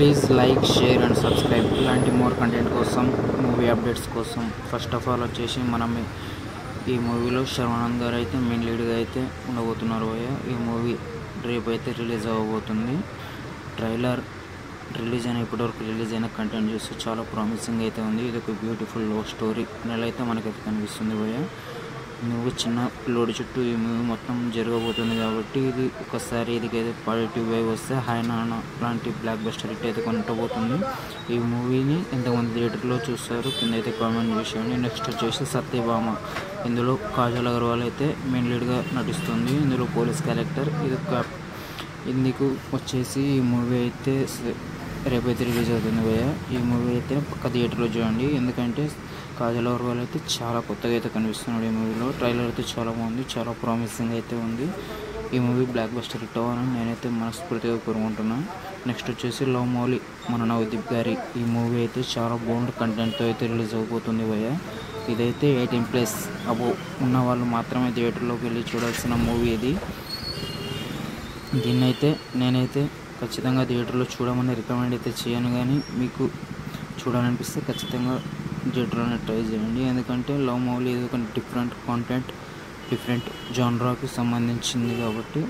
Please like, share and subscribe. ఇలాంటి more content కోసం, movie updates కోసం. ఫస్ట్ ఆఫ్ ఆల్ వచ్చేసి మనం ఈ మూవీలో శర్వానంద్ గారు అయితే మెయిన్ లీడ్గా అయితే ఉండబోతున్నారు. ఈ మూవీ రేపు అయితే రిలీజ్ అవ్వబోతుంది. ట్రైలర్ రిలీజ్ అయిన ఇప్పటివరకు రిలీజ్ అయిన కంటెంట్ చూస్తే చాలా ప్రామిసింగ్ అయితే ఉంది. ఇది ఒక బ్యూటిఫుల్ లవ్ స్టోరీ నెల అయితే మనకైతే కనిపిస్తుంది. నువ్వు చిన్న పిల్లోడి చుట్టూ ఈ మూవీ మొత్తం జరగబోతుంది కాబట్టి ఇది ఒకసారి ఇదికైతే పాజిటివ్ వైబ్ వస్తే హాయ్ నాన్న లాంటి బ్లాక్ బస్టర్ హిట్ అయితే కొనబోతుంది. ఈ మూవీని ఎంతమంది థియేటర్లో చూస్తారు కింద అయితే కామెంట్ చేసేయండి. నెక్స్ట్ వచ్చేసి సత్యభామ. ఇందులో కాజల్ అగర్వాల్ అయితే మెయిన్ లీడ్గా నటిస్తుంది. ఇందులో పోలీస్ క్యారెక్టర్. ఇందుకు వచ్చేసి ఈ మూవీ అయితే రేపైతే రిలీజ్ అవుతుంది. ఈ మూవీ అయితే పక్క థియేటర్లో చూడండి. ఎందుకంటే కాజల్ అగర్వాల్ అయితే చాలా కొత్తగా అయితే కనిపిస్తున్నాడు ఈ మూవీలో. ట్రైలర్ అయితే చాలా బాగుంది, చాలా ప్రామిసింగ్ అయితే ఉంది. ఈ మూవీ బ్లాక్ బస్టర్ హిట్ అవ్వాలని నేనైతే మనస్ఫూర్తిగా కోరుకుంటున్నాను. నెక్స్ట్ వచ్చేసి లవ్ మౌలి మన నవదీప్ గారి. ఈ మూవీ అయితే చాలా బాగుంది కంటెంట్తో అయితే రిలీజ్ అవబోతుంది. ఇదైతే 18+ అబోవ్ ఉన్న వాళ్ళు మాత్రమే థియేటర్లోకి వెళ్ళి చూడాల్సిన మూవీ ఇది. దీన్నైతే నేనైతే ఖచ్చితంగా థియేటర్లో చూడమని రికమెండ్ అయితే చేయను, కానీ మీకు చూడాలనిపిస్తే ఖచ్చితంగా థియేటర్లోనే ట్రై చేయండి. ఎందుకంటే లవ్ మౌలి ఇది ఒక డిఫరెంట్ కాంటెంట్, డిఫరెంట్ జానరాకి సంబంధించింది కాబట్టి